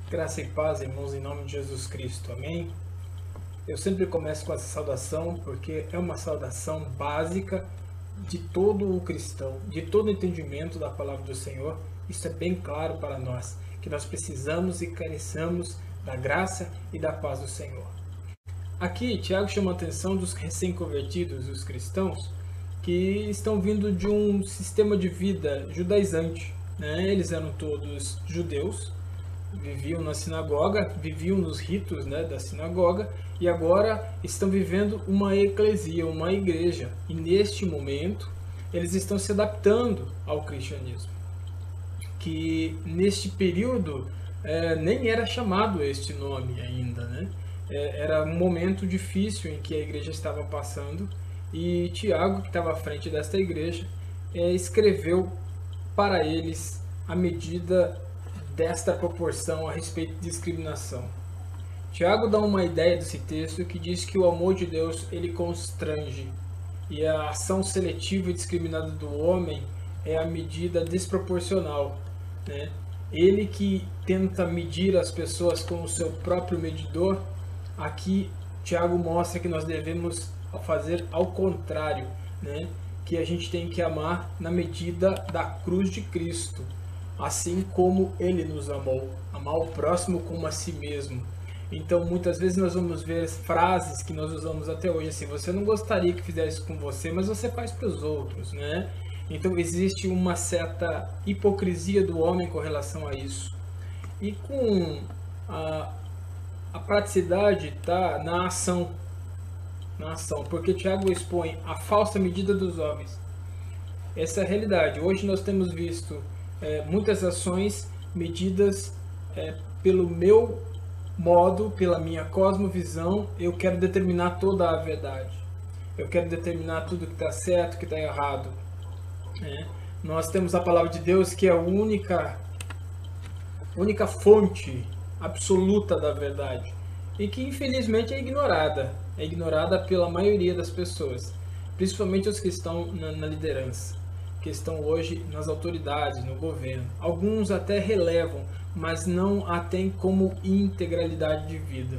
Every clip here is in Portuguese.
Graça e paz, irmãos, em nome de Jesus Cristo. Amém? Eu sempre começo com essa saudação porque é uma saudação básica de todo o cristão, de todo o entendimento da palavra do Senhor. Isso é bem claro para nós, que nós precisamos e carecemos da graça e da paz do Senhor. Aqui, Tiago chama a atenção dos recém-convertidos, os cristãos, que estão vindo de um sistema de vida judaizante, né? Eles eram todos judeus, viviam na sinagoga, viviam nos ritos, né, da sinagoga, e agora estão vivendo uma eclesia, uma igreja. E neste momento eles estão se adaptando ao cristianismo, que neste período nem era chamado este nome ainda, né? Era um momento difícil em que a igreja estava passando, e Tiago, que estava à frente desta igreja, escreveu para eles a medida desta proporção a respeito de discriminação. Tiago dá uma ideia desse texto que diz que o amor de Deus ele constrange, e a ação seletiva e discriminada do homem é a medida desproporcional, né? Ele que tenta medir as pessoas com o seu próprio medidor, aqui Tiago mostra que nós devemos fazer ao contrário, né? Que a gente tem que amar na medida da cruz de Cristo, assim como ele nos amou, amar o próximo como a si mesmo. Então muitas vezes nós vamos ver frases que nós usamos até hoje, assim: você não gostaria que fizesse com você, mas você faz para os outros, né? Então existe uma certa hipocrisia do homem com relação a isso. E com a praticidade está na ação, porque Tiago expõe a falsa medida dos homens. Essa é a realidade. Hoje nós temos visto muitas ações medidas pelo meu modo, pela minha cosmovisão. Eu quero determinar toda a verdade. Eu quero determinar tudo que está certo, que está errado. Nós temos a palavra de Deus, que é a única fonte absoluta da verdade, e que infelizmente é ignorada pela maioria das pessoas, principalmente os que estão na liderança, que estão hoje nas autoridades, no governo. Alguns até relevam, mas não a têm como integralidade de vida.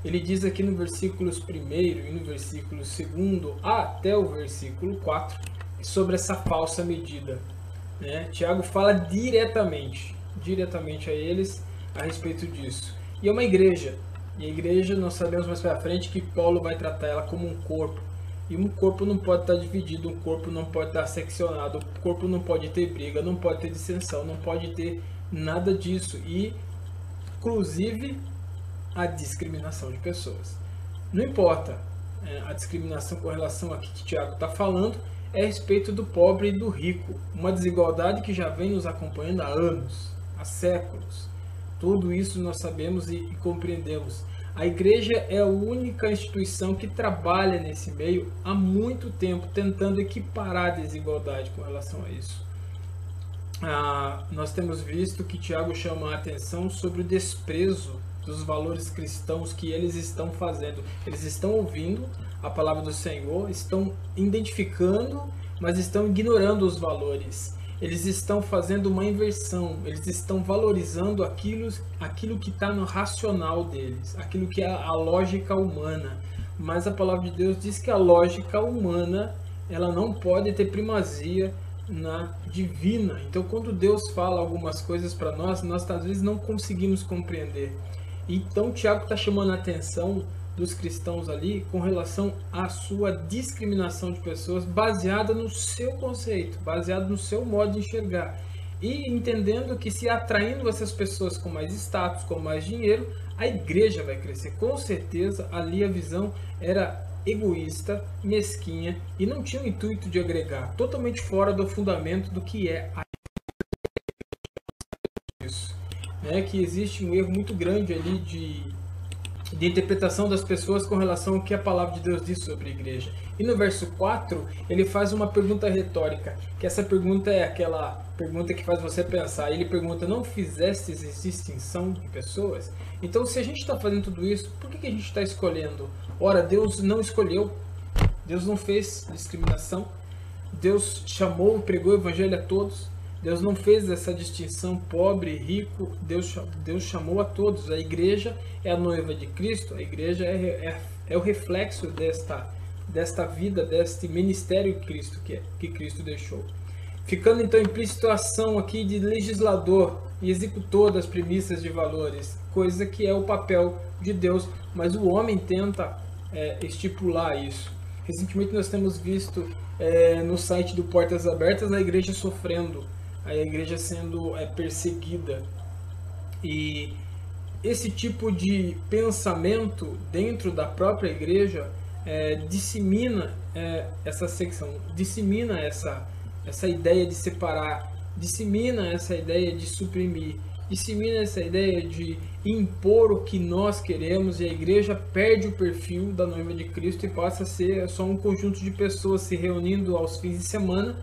Ele diz aqui no versículo 1 e no versículo 2 até o versículo 4 sobre essa falsa medida, né? Tiago fala diretamente a eles a respeito disso. E é uma igreja, e a igreja, nós sabemos mais para frente que Paulo vai tratar ela como um corpo. E um corpo não pode estar dividido, um corpo não pode estar seccionado, um corpo não pode ter briga, não pode ter dissensão, não pode ter nada disso. E, inclusive, a discriminação de pessoas. Não importa a discriminação com relação a que Tiago está falando, é a respeito do pobre e do rico. Uma desigualdade que já vem nos acompanhando há anos, há séculos. Tudo isso nós sabemos e compreendemos. A igreja é a única instituição que trabalha nesse meio há muito tempo, tentando equiparar a desigualdade com relação a isso. Nós temos visto que Tiago chama a atenção sobre o desprezo dos valores cristãos que eles estão fazendo. Eles estão ouvindo a palavra do Senhor, estão identificando, mas estão ignorando os valores. Eles estão fazendo uma inversão, eles estão valorizando aquilo que está no racional deles, aquilo que é a lógica humana. Mas a palavra de Deus diz que a lógica humana ela não pode ter primazia na divina. Então, quando Deus fala algumas coisas para nós às vezes não conseguimos compreender. Então, Tiago está chamando a atenção dos cristãos ali com relação à sua discriminação de pessoas baseada no seu conceito, baseada no seu modo de enxergar. E entendendo que se atraindo essas pessoas com mais status, com mais dinheiro, a igreja vai crescer. Com certeza, ali a visão era egoísta, mesquinha e não tinha o intuito de agregar, totalmente fora do fundamento do que é a isso. Que existe um erro muito grande ali de interpretação das pessoas com relação ao que a palavra de Deus diz sobre a igreja. E no verso 4, ele faz uma pergunta retórica, que essa pergunta é aquela pergunta que faz você pensar. Ele pergunta: não fizestes distinção de pessoas? Então, se a gente está fazendo tudo isso, por que a gente está escolhendo? Ora, Deus não escolheu, Deus não fez discriminação, Deus chamou e pregou o evangelho a todos. Deus não fez essa distinção pobre e rico, Deus chamou a todos. A igreja é a noiva de Cristo, a igreja é o reflexo desta vida, deste ministério que Cristo deixou. Ficando então implícito a ação aqui de legislador e executor das premissas de valores, coisa que é o papel de Deus, mas o homem tenta estipular isso. Recentemente nós temos visto no site do Portas Abertas a igreja sofrendo, a igreja sendo perseguida, e esse tipo de pensamento dentro da própria igreja dissemina essa secção, dissemina essa ideia de separar, dissemina essa ideia de suprimir, dissemina essa ideia de impor o que nós queremos, e a igreja perde o perfil da noiva de Cristo e passa a ser só um conjunto de pessoas se reunindo aos fins de semana,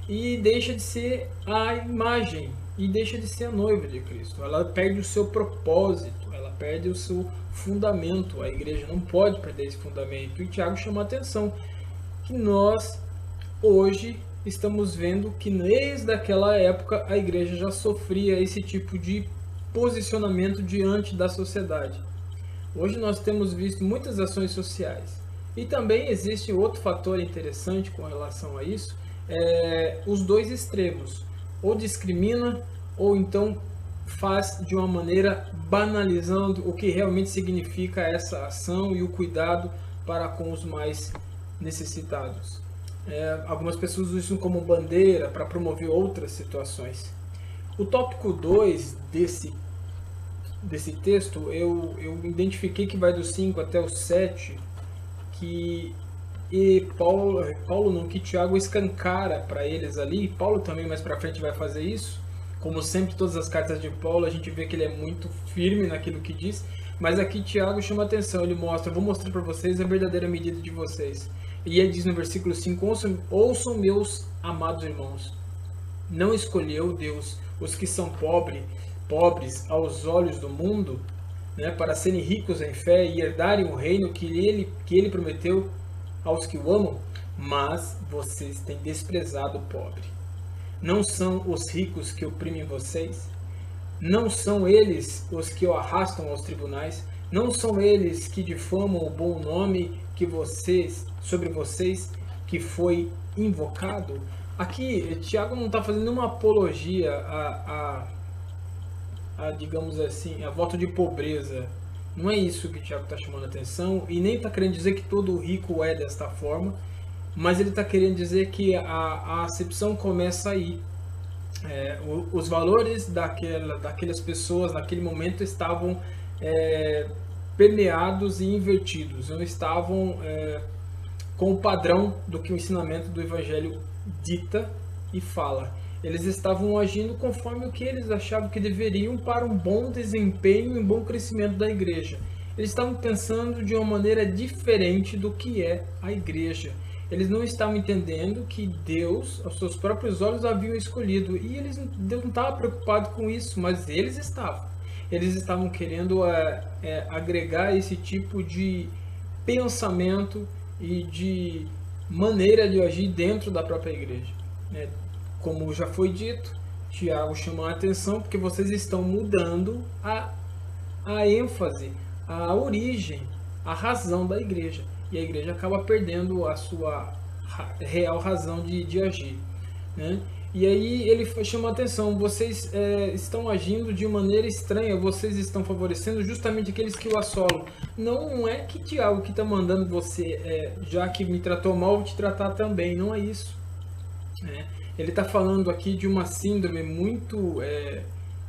e deixa de ser a imagem, e deixa de ser a noiva de Cristo. Ela perde o seu propósito, ela perde o seu fundamento. A igreja não pode perder esse fundamento. E Tiago chama a atenção que nós, hoje, estamos vendo que desde aquela época a igreja já sofria esse tipo de posicionamento diante da sociedade. Hoje nós temos visto muitas ações sociais. E também existe outro fator interessante com relação a isso, os dois extremos. Ou discrimina, ou então faz de uma maneira banalizando o que realmente significa essa ação e o cuidado para com os mais necessitados. Algumas pessoas usam isso como bandeira para promover outras situações. O tópico 2 desse texto, eu identifiquei que vai do 5 até o 7, que Tiago escancara para eles ali. Paulo também mais para frente vai fazer isso. Como sempre, todas as cartas de Paulo, a gente vê que ele é muito firme naquilo que diz, mas aqui Tiago chama atenção, ele mostra, vou mostrar para vocês a verdadeira medida de vocês. E ele diz no versículo 5, ouçam meus amados irmãos, não escolheu Deus os que são pobres aos olhos do mundo, para serem ricos em fé e herdarem o reino que ele prometeu aos que o amam, mas vocês têm desprezado o pobre. Não são os ricos que oprimem vocês? Não são eles os que o arrastam aos tribunais? Não são eles que difamam o bom nome sobre vocês que foi invocado? Aqui, Tiago não está fazendo nenhuma apologia digamos assim, a voto de pobreza. Não é isso que Tiago está chamando a atenção, e nem está querendo dizer que todo rico é desta forma, mas ele está querendo dizer que a acepção começa aí. Os valores daquelas pessoas naquele momento estavam permeados e invertidos, não estavam com o padrão do que o ensinamento do Evangelho dita e fala. Eles estavam agindo conforme o que eles achavam que deveriam para um bom desempenho e um bom crescimento da igreja. Eles estavam pensando de uma maneira diferente do que é a igreja. Eles não estavam entendendo que Deus, aos seus próprios olhos, haviam escolhido. E Deus não estava preocupado com isso, mas eles estavam. Eles estavam querendo agregar esse tipo de pensamento e de maneira de agir dentro da própria igreja. Como já foi dito, Tiago chama a atenção porque vocês estão mudando a ênfase, a origem, a razão da igreja. E a igreja acaba perdendo a sua real razão de agir. E aí ele chama a atenção, vocês estão agindo de maneira estranha, vocês estão favorecendo justamente aqueles que o assolam. Não é que Tiago que está mandando você, já que me tratou mal, vou te tratar também, não é isso. Ele está falando aqui de uma síndrome muito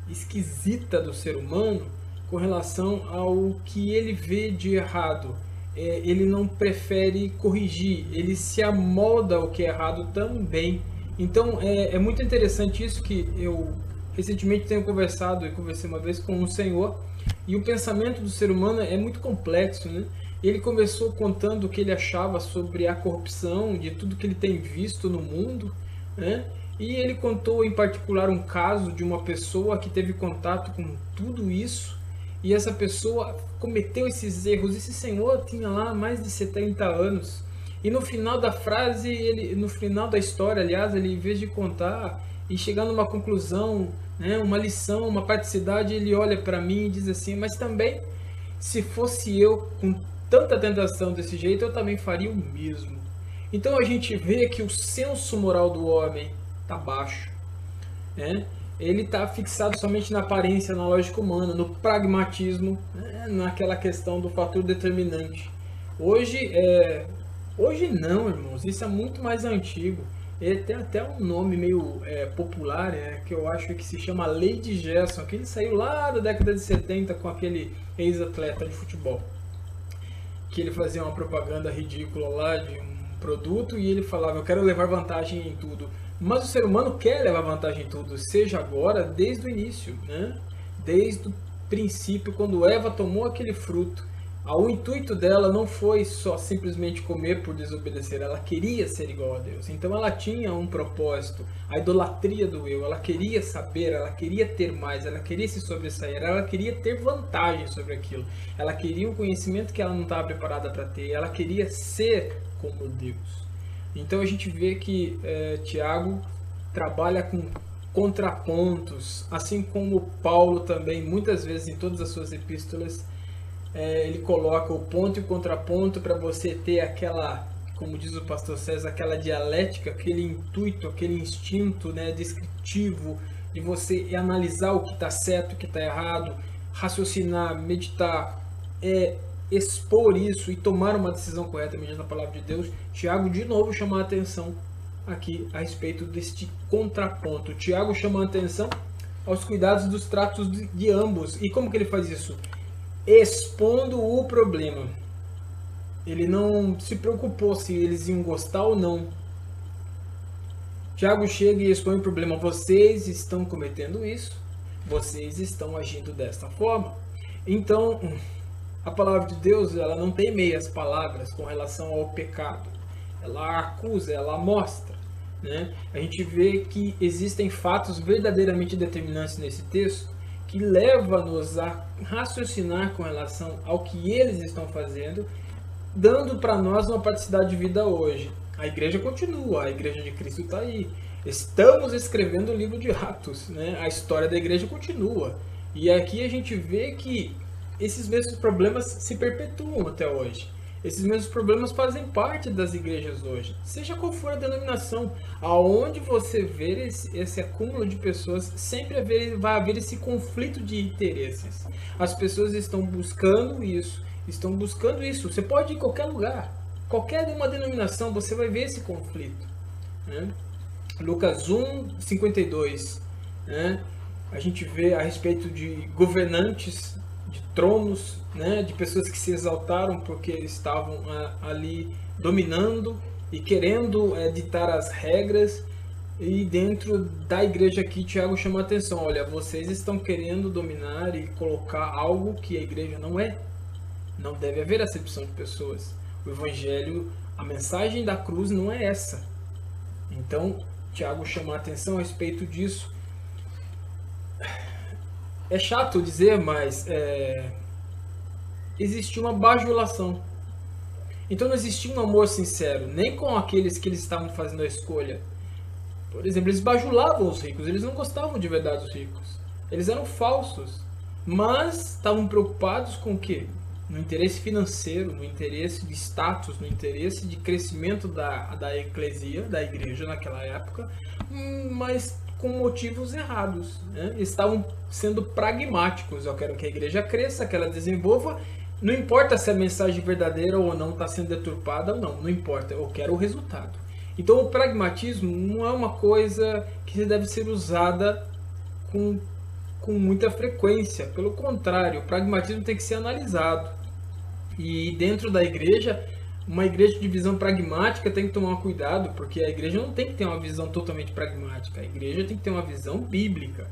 esquisita do ser humano com relação ao que ele vê de errado. Ele não prefere corrigir, ele se amolda ao que é errado também. Então é muito interessante isso, que eu recentemente tenho conversei uma vez com um senhor, e o pensamento do ser humano é muito complexo, Ele começou contando o que ele achava sobre a corrupção, de tudo que ele tem visto no mundo, e ele contou em particular um caso de uma pessoa que teve contato com tudo isso, e essa pessoa cometeu esses erros. Esse senhor tinha lá mais de 70 anos, e no final da frase, no final da história, aliás, ele, em vez de contar, e chegando a uma conclusão, né, uma lição, uma praticidade, ele olha para mim e diz assim, mas também, se fosse eu com tanta tentação desse jeito, eu também faria o mesmo. Então a gente vê que o senso moral do homem está baixo, né? Ele está fixado somente na aparência, na lógica humana, no pragmatismo, né? Naquela questão do fator determinante. Hoje, hoje não, irmãos, isso é muito mais antigo. Ele tem até um nome meio popular, que eu acho que se chama Lei de Gerson, que ele saiu lá da década de 70 com aquele ex-atleta de futebol, que ele fazia uma propaganda ridícula lá de um produto e ele falava, eu quero levar vantagem em tudo. Mas o ser humano quer levar vantagem em tudo, seja agora, desde o início, né? Desde o princípio, quando Eva tomou aquele fruto. O intuito dela não foi só simplesmente comer por desobedecer, ela queria ser igual a Deus. Então ela tinha um propósito, a idolatria do eu, ela queria saber, ela queria ter mais, ela queria se sobressair, ela queria ter vantagem sobre aquilo. Ela queria um conhecimento que ela não estava preparada para ter, ela queria ser como Deus. Então a gente vê que Tiago trabalha com contrapontos, assim como Paulo também, muitas vezes em todas as suas epístolas, ele coloca o ponto e o contraponto para você ter aquela, como diz o pastor César, aquela dialética, aquele intuito, aquele instinto, né, descritivo, de você analisar o que está certo, o que está errado, raciocinar, meditar, expor isso e tomar uma decisão correta mediante a palavra de Deus. Tiago de novo chama a atenção aqui a respeito deste contraponto. Tiago chama a atenção aos cuidados dos tratos de ambos. E como que ele faz isso? Expondo o problema. Ele não se preocupou se eles iam gostar ou não. Tiago chega e expõe o problema. Vocês estão cometendo isso. Vocês estão agindo desta forma. Então, a palavra de Deus, ela não tem meias palavras com relação ao pecado. Ela acusa, ela mostra, né? A gente vê que existem fatos verdadeiramente determinantes nesse texto que leva-nos a raciocinar com relação ao que eles estão fazendo, dando para nós uma praticidade de vida hoje. A igreja continua, a igreja de Cristo está aí. Estamos escrevendo o livro de Atos, né? A história da igreja continua. E aqui a gente vê que esses mesmos problemas se perpetuam até hoje. Esses mesmos problemas fazem parte das igrejas hoje, seja qual for a denominação. Aonde você vê esse acúmulo de pessoas, sempre vai haver esse conflito de interesses. As pessoas estão buscando isso. Você pode ir em qualquer lugar, qualquer uma denominação, você vai ver esse conflito, né? Lucas 1, 52, né? A gente vê a respeito de governantes, de tronos, né, de pessoas que se exaltaram porque estavam ali dominando e querendo ditar as regras. E dentro da igreja aqui, Tiago chama a atenção, olha, vocês estão querendo dominar e colocar algo que a igreja não é. Não deve haver acepção de pessoas. O evangelho, a mensagem da cruz não é essa. Então, Tiago chama a atenção a respeito disso. É chato dizer, mas existiu uma bajulação. Então não existia um amor sincero, nem com aqueles que eles estavam fazendo a escolha. Por exemplo, eles bajulavam os ricos, eles não gostavam de verdade dos ricos. Eles eram falsos, mas estavam preocupados com o quê? No interesse financeiro, no interesse de status, no interesse de crescimento da eclesia, da igreja naquela época, mas com motivos errados, né? Estavam sendo pragmáticos. Eu quero que a igreja cresça, que ela desenvolva. Não importa se a mensagem verdadeira ou não está sendo deturpada ou não. Não importa, eu quero o resultado. Então o pragmatismo não é uma coisa que deve ser usada com muita frequência. Pelo contrário, o pragmatismo tem que ser analisado. E dentro da igreja, uma igreja de visão pragmática tem que tomar cuidado, porque a igreja não tem que ter uma visão totalmente pragmática. A igreja tem que ter uma visão bíblica.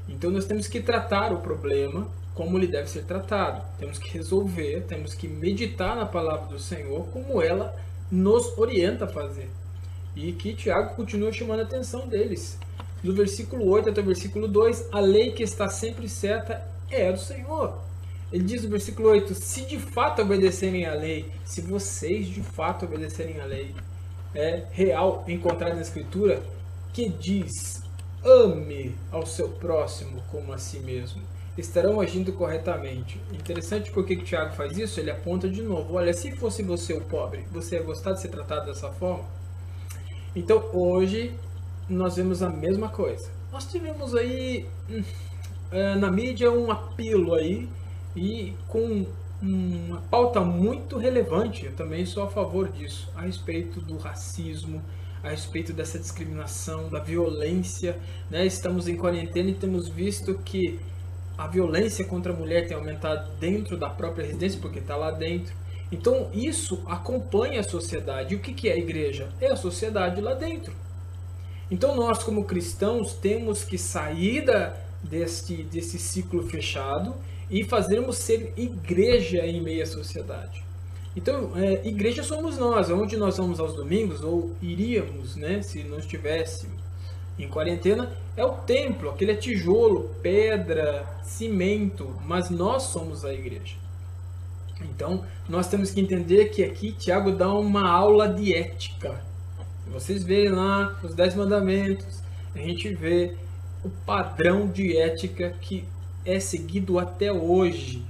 Então nós temos que tratar o problema como ele deve ser tratado. Temos que resolver, temos que meditar na palavra do Senhor como ela nos orienta a fazer. E que Tiago continua chamando a atenção deles. Do versículo 8 até o versículo 2, a lei que está sempre certa é do Senhor. Ele diz no versículo 8, se de fato obedecerem à lei, se vocês de fato obedecerem à lei, é real encontrada na Escritura, que diz, ame ao seu próximo como a si mesmo. Estarão agindo corretamente. Interessante porque que o Tiago faz isso, ele aponta de novo. Olha, se fosse você o pobre, você ia gostar de ser tratado dessa forma? Então hoje nós vemos a mesma coisa. Nós tivemos aí na mídia um apelo aí e com uma pauta muito relevante, eu também sou a favor disso, a respeito do racismo, a respeito dessa discriminação, da violência, né? Estamos em quarentena e temos visto que a violência contra a mulher tem aumentado dentro da própria residência, porque está lá dentro. Então isso acompanha a sociedade. E o que é a igreja? É a sociedade lá dentro. Então nós, como cristãos, temos que sair desse ciclo fechado e fazermos ser igreja em meio à sociedade. Então, igreja somos nós, onde nós vamos aos domingos, ou iríamos, né, se não estivéssemos em quarentena, é o templo, aquele é tijolo, pedra, cimento, mas nós somos a igreja. Então, nós temos que entender que aqui Tiago dá uma aula de ética. Vocês veem lá os 10 mandamentos, a gente vê o padrão de ética que é seguido até hoje.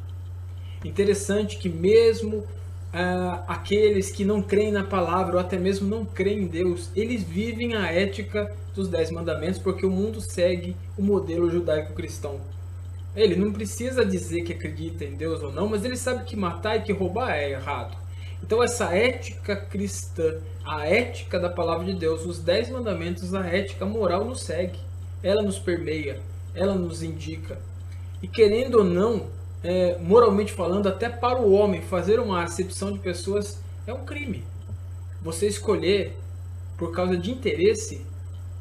Interessante que mesmo aqueles que não creem na palavra ou até mesmo não creem em Deus, eles vivem a ética dos 10 mandamentos porque o mundo segue o modelo judaico-cristão. Ele não precisa dizer que acredita em Deus ou não, mas ele sabe que matar e que roubar é errado. Então essa ética cristã, a ética da palavra de Deus, os 10 mandamentos, a ética moral nos segue. Ela nos permeia, ela nos indica. E querendo ou não, moralmente falando, até para o homem fazer uma acepção de pessoas é um crime. Você escolher por causa de interesse,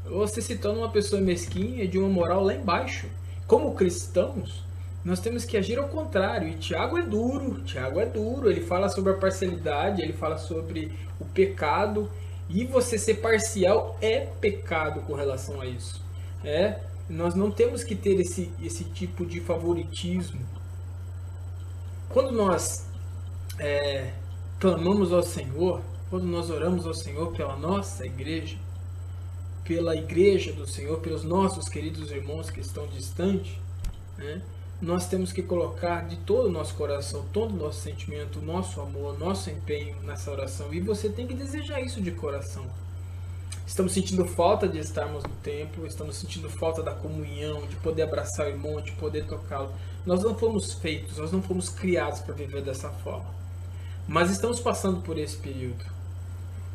você se torna uma pessoa mesquinha de uma moral lá embaixo. Como cristãos, nós temos que agir ao contrário. E Tiago é duro, ele fala sobre a parcialidade, ele fala sobre o pecado. E você ser parcial é pecado com relação a isso. Nós não temos que ter esse tipo de favoritismo. Quando nós clamamos ao Senhor, quando nós oramos ao Senhor pela nossa igreja, pela igreja do Senhor, pelos nossos queridos irmãos que estão distantes, né, nós temos que colocar de todo o nosso coração, todo o nosso sentimento, o nosso amor, nosso empenho nessa oração. E você tem que desejar isso de coração. Estamos sentindo falta de estarmos no templo, estamos sentindo falta da comunhão, de poder abraçar o irmão, de poder tocá-lo. Nós não fomos feitos, nós não fomos criados para viver dessa forma. Mas estamos passando por esse período.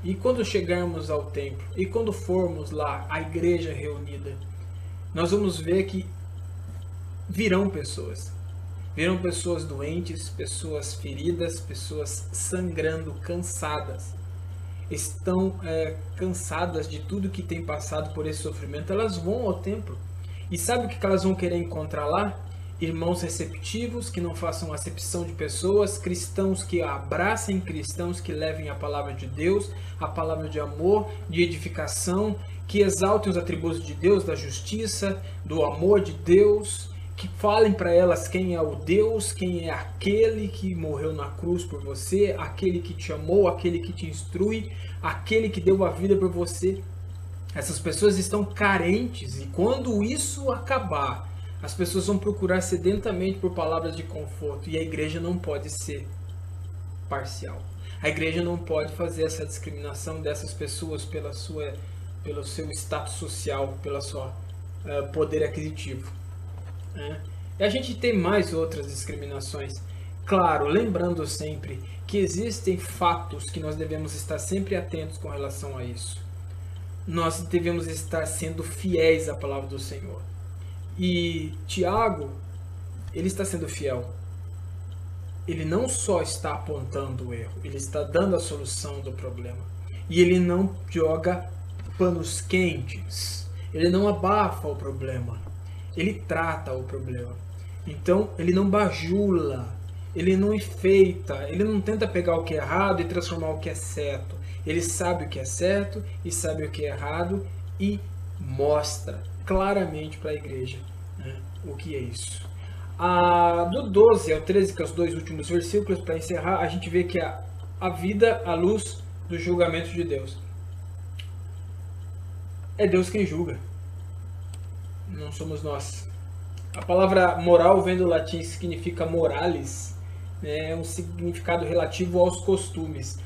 E quando chegarmos ao templo, e quando formos lá, a igreja reunida, nós vamos ver que virão pessoas. Virão pessoas doentes, pessoas feridas, pessoas sangrando, cansadas. Estão cansadas de tudo que tem passado por esse sofrimento. Elas vão ao templo. E sabe o que elas vão querer encontrar lá? Irmãos receptivos, que não façam acepção de pessoas, cristãos que abracem, cristãos que levem a palavra de Deus, a palavra de amor, de edificação, que exaltem os atributos de Deus, da justiça, do amor de Deus, que falem para elas quem é o Deus, quem é aquele que morreu na cruz por você, aquele que te amou, aquele que te instrui, aquele que deu a vida por você. Essas pessoas estão carentes e quando isso acabar, as pessoas vão procurar sedentamente por palavras de conforto e a igreja não pode ser parcial. A igreja não pode fazer essa discriminação dessas pessoas pelo seu status social, pelo seu poder aquisitivo. E a gente tem mais outras discriminações. Claro, lembrando sempre que existem fatos que nós devemos estar sempre atentos com relação a isso. Nós devemos estar sendo fiéis à palavra do Senhor. E Tiago, ele está sendo fiel. Ele não só está apontando o erro, ele está dando a solução do problema. E ele não joga panos quentes, ele não abafa o problema, ele trata o problema. Então, ele não bajula, ele não enfeita, ele não tenta pegar o que é errado e transformar o que é certo. Ele sabe o que é certo e sabe o que é errado e mostra claramente para a igreja, né, o que é isso. Do 12 ao 13, que é os dois últimos versículos, para encerrar, a gente vê que a vida à luz do julgamento de Deus. É Deus quem julga. não somos nós. A palavra moral vem do latim, significa moralis, né? É um significado relativo aos costumes.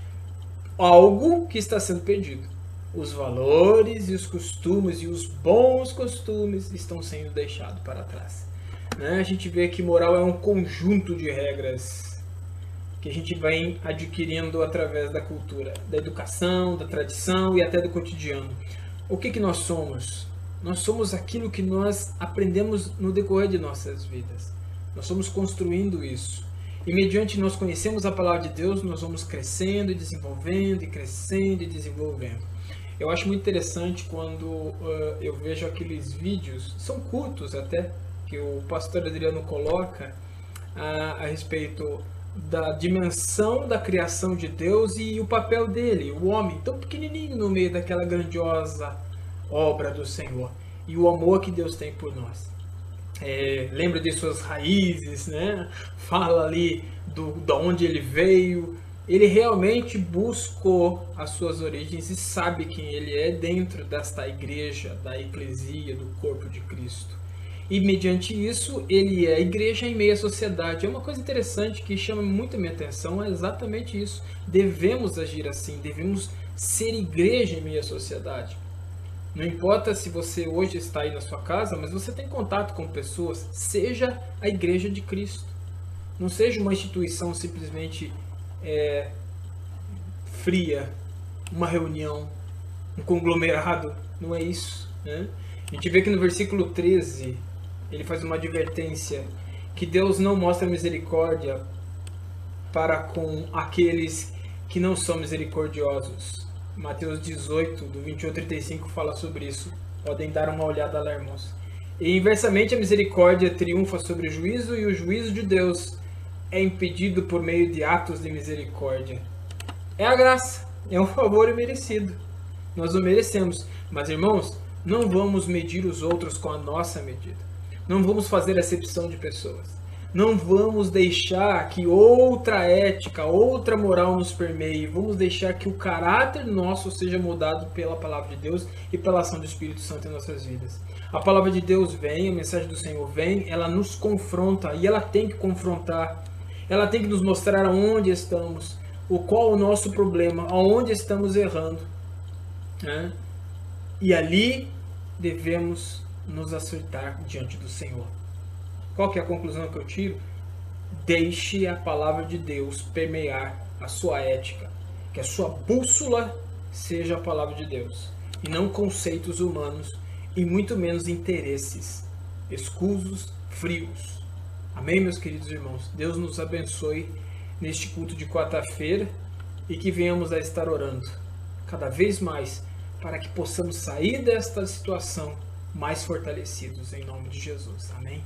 Algo que está sendo perdido. Os valores e os costumes e os bons costumes estão sendo deixados para trás. Né? A gente vê que moral é um conjunto de regras que a gente vai adquirindo através da cultura, da educação, da tradição e até do cotidiano. O que nós somos? Nós somos aquilo que nós aprendemos no decorrer de nossas vidas. Nós somos construindo isso. E mediante nós conhecemos a palavra de Deus, nós vamos crescendo e desenvolvendo, e crescendo e desenvolvendo. Eu acho muito interessante quando eu vejo aqueles vídeos, são curtos até, que o pastor Adriano coloca a respeito da dimensão da criação de Deus e o papel dele, o homem tão pequenininho no meio daquela grandiosa obra do Senhor e o amor que Deus tem por nós. Lembra de suas raízes, né? Fala ali de onde ele veio. Ele realmente buscou as suas origens e sabe quem ele é dentro desta igreja, da eclesia, do corpo de Cristo. E mediante isso, ele é a igreja em meio à sociedade. É uma coisa interessante que chama muito a minha atenção, é exatamente isso. Devemos agir assim, devemos ser igreja em meio à sociedade. Não importa se você hoje está aí na sua casa, mas você tem contato com pessoas, seja a igreja de Cristo. Não seja uma instituição simplesmente fria, uma reunião, um conglomerado. Não é isso, né? A gente vê que no versículo 13, ele faz uma advertência que Deus não mostra misericórdia para com aqueles que não são misericordiosos. Mateus 18, do 21 ao 35, fala sobre isso. Podem dar uma olhada lá, irmãos. E inversamente, a misericórdia triunfa sobre o juízo, e o juízo de Deus é impedido por meio de atos de misericórdia. É a graça, é um favor imerecido. Nós o merecemos. Mas, irmãos, não vamos medir os outros com a nossa medida. Não vamos fazer acepção de pessoas. Não vamos deixar que outra ética, outra moral nos permeie. Vamos deixar que o caráter nosso seja mudado pela palavra de Deus e pela ação do Espírito Santo em nossas vidas. A palavra de Deus vem, a mensagem do Senhor vem, ela nos confronta e ela tem que confrontar. Ela tem que nos mostrar aonde estamos, qual o nosso problema, aonde estamos errando. Né? E ali devemos nos acertar diante do Senhor. Qual que é a conclusão que eu tiro? Deixe a palavra de Deus permear a sua ética. Que a sua bússola seja a palavra de Deus. E não conceitos humanos e muito menos interesses escusos, frios. Amém, meus queridos irmãos? Deus nos abençoe neste culto de quarta-feira e que venhamos a estar orando cada vez mais para que possamos sair desta situação mais fortalecidos em nome de Jesus. Amém?